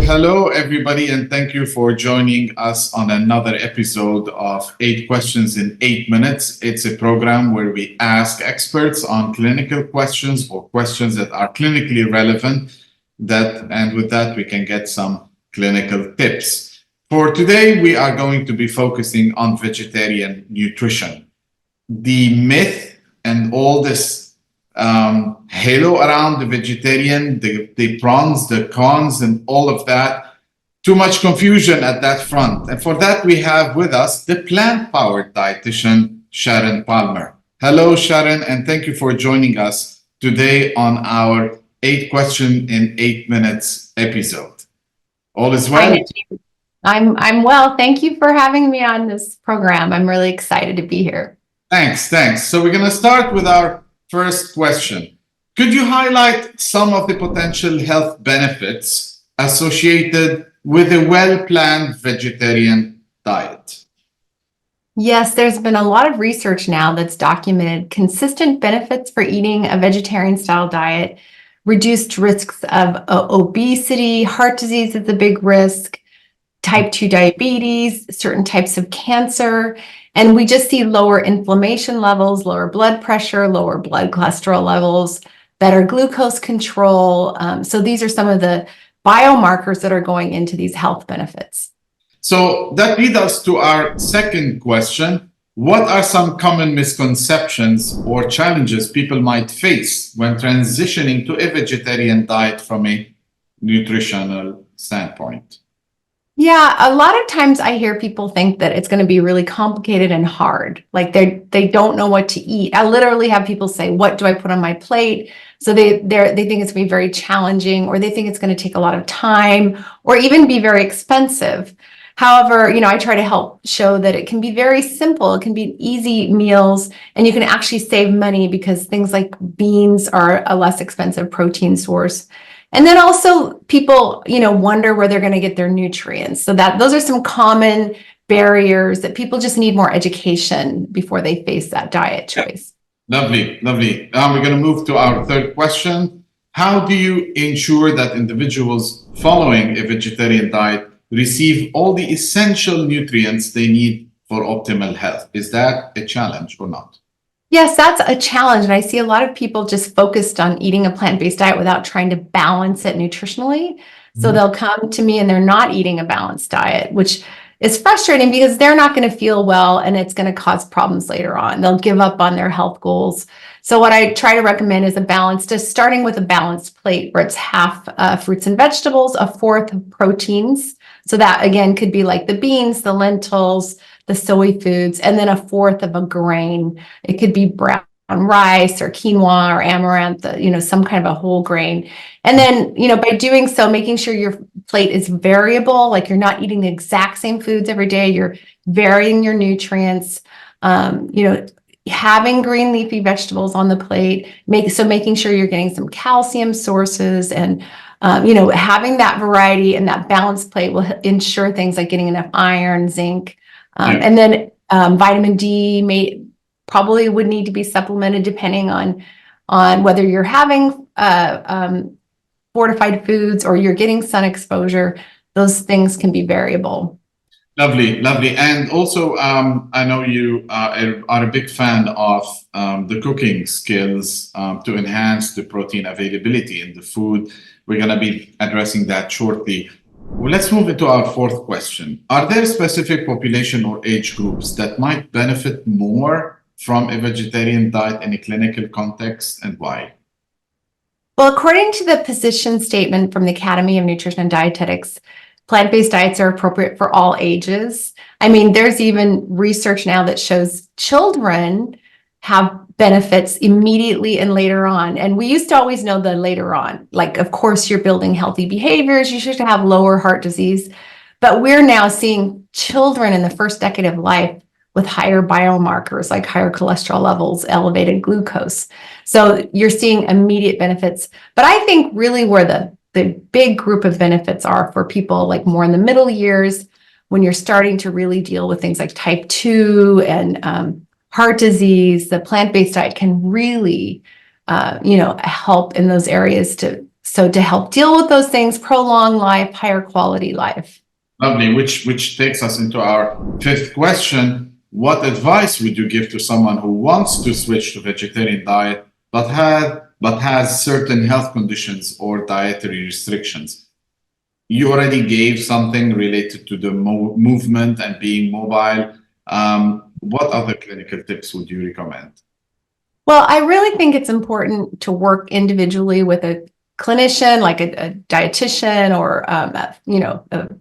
Hello, everybody, and thank you for joining us on another episode of 8 Questions in 8 Minutes. It's a program where we ask experts on clinical questions or questions that are clinically relevant, and with that, we can get some clinical tips. For today, we are going to be focusing on vegetarian nutrition. The myth and all this halo around the vegetarian, the pros, the cons, and all of that. Too much confusion at that front. And for that, we have with us the plant-powered dietitian, Sharon Palmer. Hello, Sharon, and thank you for joining us today on our 8 Question in 8 Minutes episode. All is well? I'm well. Thank you for having me on this program. I'm really excited to be here. Thanks. So we're going to start with our first question. Could you highlight some of the potential health benefits associated with a well-planned vegetarian diet? Yes, there's been a lot of research now that's documented consistent benefits for eating a vegetarian-style diet, reduced risks of obesity, heart disease is a big risk, type 2 diabetes, certain types of cancer. And we just see lower inflammation levels, lower blood pressure, lower blood cholesterol levels, better glucose control. So these are some of the biomarkers that are going into these health benefits. So that leads us to our second question. What are some common misconceptions or challenges people might face when transitioning to a vegetarian diet from a nutritional standpoint? Yeah, a lot of times I hear people think that it's going to be really complicated and hard. Like they don't know what to eat. I literally have people say, "What do I put on my plate?" So they think it's going to be very challenging, or they think it's going to take a lot of time, or even be very expensive. However, I try to help show that it can be very simple. It can be easy meals, and you can actually save money because things like beans are a less expensive protein source. And then also people, wonder where they're going to get their nutrients. So those are some common barriers that people just need more education before they face that diet choice. Lovely. Now we're going to move to our third question. How do you ensure that individuals following a vegetarian diet receive all the essential nutrients they need for optimal health? Is that a challenge or not? Yes, that's a challenge. And I see a lot of people just focused on eating a plant-based diet without trying to balance it nutritionally. So they'll come to me and they're not eating a balanced diet, which is frustrating because they're not going to feel well and it's going to cause problems later on. They'll give up on their health goals. So what I try to recommend is starting with a balanced plate where it's half fruits and vegetables, a fourth of proteins. So that again could be like the beans, the lentils, the soy foods, and then a fourth of a grain. It could be brown rice or quinoa or amaranth, some kind of a whole grain. And then, by doing so, making sure your plate is variable, like you're not eating the exact same foods every day, you're varying your nutrients, having green leafy vegetables on the plate, making sure you're getting some calcium sources and having that variety and that balanced plate will ensure things like getting enough iron, zinc, and then vitamin D probably would need to be supplemented depending on whether you're having fortified foods or you're getting sun exposure. Those things can be variable. Lovely. And also, I know you are a big fan of the cooking skills to enhance the protein availability in the food. We're going to be addressing that shortly. Well, let's move into our fourth question. Are there specific population or age groups that might benefit more from a vegetarian diet in a clinical context, and why? Well, according to the position statement from the Academy of Nutrition and Dietetics, plant-based diets are appropriate for all ages. I mean, there's even research now that shows children have benefits immediately and later on. And we used to always know the later on, like, of course, you're building healthy behaviors, you should have lower heart disease. But we're now seeing children in the first decade of life with higher biomarkers like higher cholesterol levels, elevated glucose. So you're seeing immediate benefits. But I think really where the big group of benefits are for people like more in the middle years, when you're starting to really deal with things like type 2 and heart disease, the plant-based diet can really, help in those areas to help deal with those things, prolong life, higher quality life. Lovely, which takes us into our fifth question. What advice would you give to someone who wants to switch to vegetarian diet but has certain health conditions or dietary restrictions? You already gave something related to the movement and being mobile. What other clinical tips would you recommend? Well, I really think it's important to work individually with a clinician, like a dietitian or a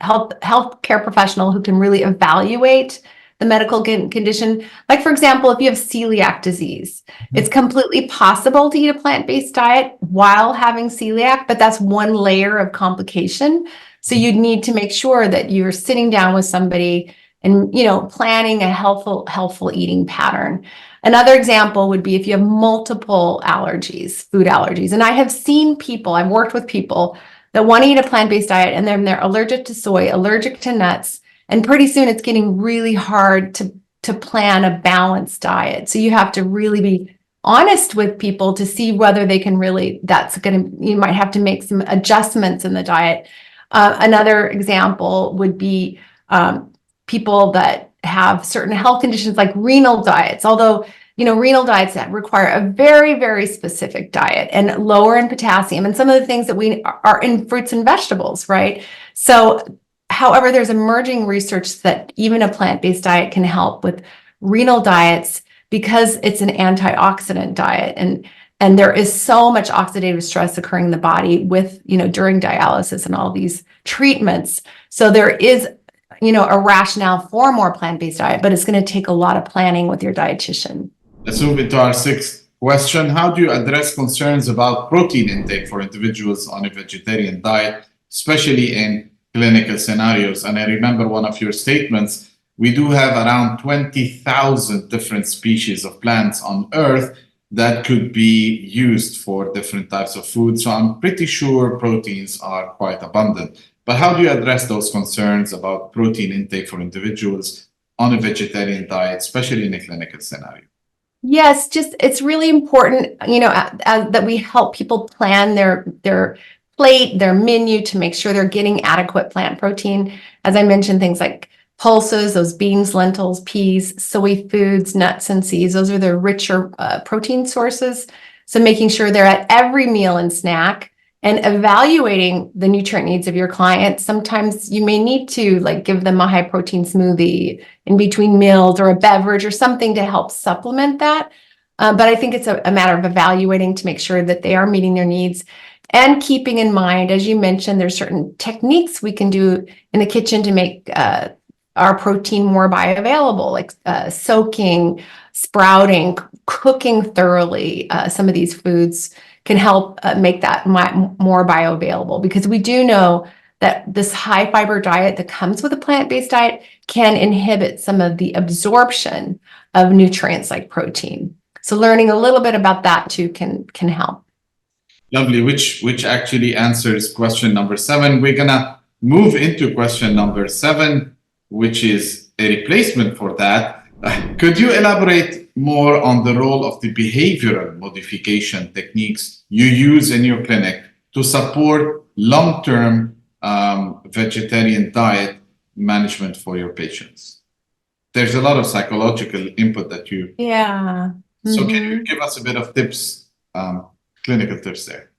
healthcare professional who can really evaluate the medical condition. Like, for example, if you have celiac disease, it's completely possible to eat a plant-based diet while having celiac, but that's one layer of complication. So you'd need to make sure that you're sitting down with somebody and, planning a healthful eating pattern. Another example would be if you have multiple allergies, food allergies. And I have seen people, I've worked with people that want to eat a plant-based diet and then they're allergic to soy, allergic to nuts, and pretty soon it's getting really hard to plan a balanced diet. So you have to really be honest with people to see whether they can really, you might have to make some adjustments in the diet. Another example would be people that have certain health conditions like renal diets, although renal diets that require a very, very specific diet and lower in potassium and some of the things that we are in fruits and vegetables, right? So, however, there's emerging research that even a plant-based diet can help with renal diets because it's an antioxidant diet. And there is so much oxidative stress occurring in the body with, during dialysis and all these treatments. So there is a rationale for a more plant-based diet, but it's going to take a lot of planning with your dietitian. Let's move into our sixth question. How do you address concerns about protein intake for individuals on a vegetarian diet, especially in clinical scenarios? And I remember one of your statements, we do have around 20,000 different species of plants on Earth that could be used for different types of food. So I'm pretty sure proteins are quite abundant. But how do you address those concerns about protein intake for individuals on a vegetarian diet, especially in a clinical scenario? Yes, it's really important, that we help people plan their plate, their menu to make sure they're getting adequate plant protein. As I mentioned, things like pulses, those beans, lentils, peas, soy foods, nuts, and seeds, those are the richer protein sources. So making sure they're at every meal and snack and evaluating the nutrient needs of your client. Sometimes you may need to give them a high protein smoothie in between meals or a beverage or something to help supplement that. But I think it's a matter of evaluating to make sure that they are meeting their needs and keeping in mind, as you mentioned, there's certain techniques we can do in the kitchen to make our protein more bioavailable, like soaking, sprouting, cooking thoroughly. Some of these foods can help make that more bioavailable, because we do know that this high fiber diet that comes with a plant-based diet can inhibit some of the absorption of nutrients like protein. So learning a little bit about that too can help. Lovely, which actually answers question number 7. We're gonna move into question number 7, which is a replacement for that. Could you elaborate more on the role of the behavioral modification techniques you use in your clinic to support long-term vegetarian diet management for your patients? There's a lot of psychological input that you... Yeah. So can you give us a bit of tips, clinical tips there?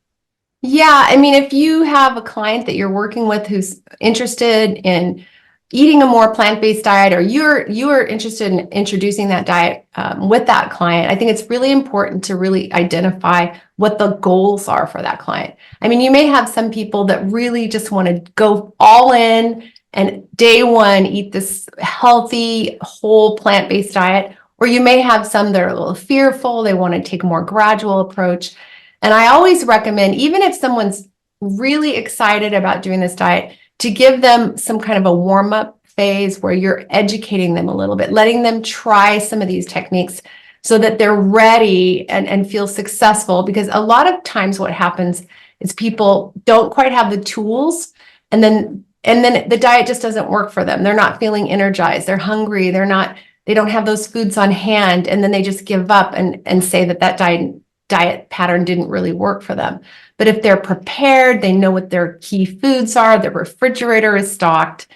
Yeah, I mean, if you have a client that you're working with who's interested in eating a more plant-based diet, or you're interested in introducing that diet with that client, I think it's really important to really identify what the goals are for that client. I mean, you may have some people that really just want to go all in and day one eat this healthy, whole plant-based diet, or you may have some that are a little fearful, they want to take a more gradual approach. And I always recommend, even if someone's really excited about doing this diet, to give them some kind of a warm-up phase where you're educating them a little bit, letting them try some of these techniques so that they're ready and feel successful. Because a lot of times what happens is people don't quite have the tools, and then the diet just doesn't work for them. They're not feeling energized, they're hungry, they're not they don't have those foods on hand, and then they just give up and say that diet pattern didn't really work for them. But if they're prepared, they know what their key foods are, their refrigerator is stocked,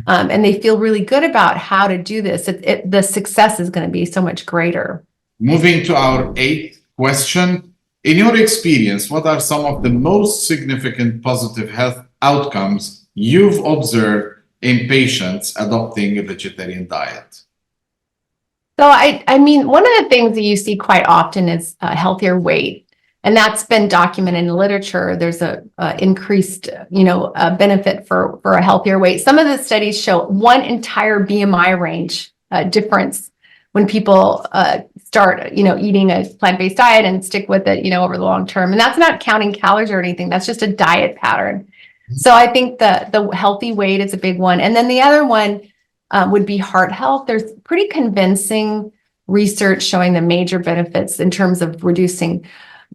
and they feel really good about how to do this, the success is going to be so much greater. Moving to our eighth question. In your experience, what are some of the most significant positive health outcomes you've observed in patients adopting a vegetarian diet? So I mean, one of the things that you see quite often is healthier weight, and that's been documented in the literature. There's a increased, benefit for a healthier weight. Some of the studies show one entire BMI range difference when people start, eating a plant-based diet and stick with it, over the long term. And that's not counting calories or anything. That's just a diet pattern. So I think the healthy weight is a big one. And then the other one would be heart health. There's pretty convincing research showing the major benefits in terms of reducing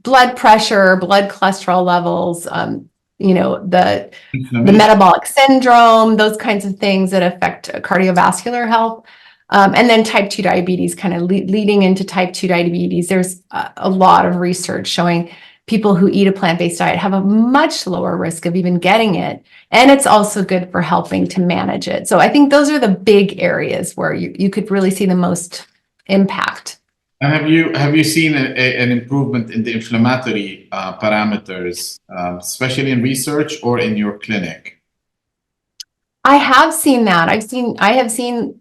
blood pressure, blood cholesterol levels, the metabolic syndrome, those kinds of things that affect cardiovascular health. And then type 2 diabetes, kind of leading into type 2 diabetes. There's a lot of research showing people who eat a plant-based diet have a much lower risk of even getting it. And it's also good for helping to manage it. So I think those are the big areas where you could really see the most impact. And have you seen an improvement in the inflammatory parameters, especially in research or in your clinic? I have seen that. I have seen,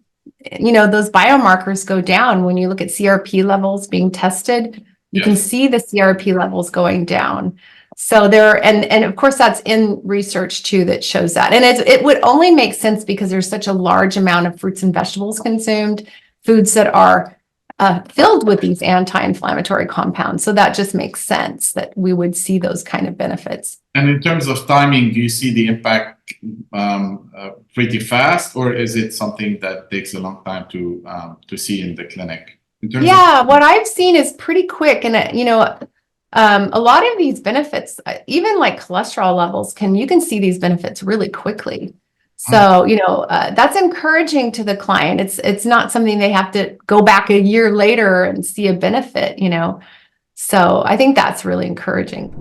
those biomarkers go down when you look at CRP levels being tested. You can see the CRP levels going down. So and of course that's in research too that shows that. And it would only make sense because there's such a large amount of fruits and vegetables consumed, foods that are filled with these anti-inflammatory compounds. So that just makes sense that we would see those kind of benefits. And in terms of timing, do you see the impact pretty fast, or is it something that takes a long time to see in the clinic? What I've seen is pretty quick. And, a lot of these benefits, even like cholesterol levels, you can see these benefits really quickly. So, that's encouraging to the client. It's not something they have to go back a year later and see a benefit, So I think that's really encouraging.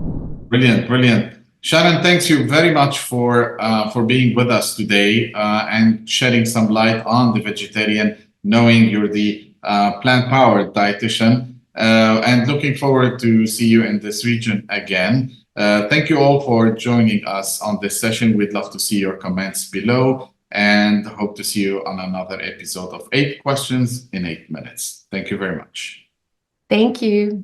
Brilliant. Sharon, thanks you very much for being with us today and shedding some light on the vegetarian, knowing you're the plant-powered dietitian, and looking forward to see you in this region again. Thank you all for joining us on this session. We'd love to see your comments below and hope to see you on another episode of 8 Questions in 8 Minutes. Thank you very much. Thank you.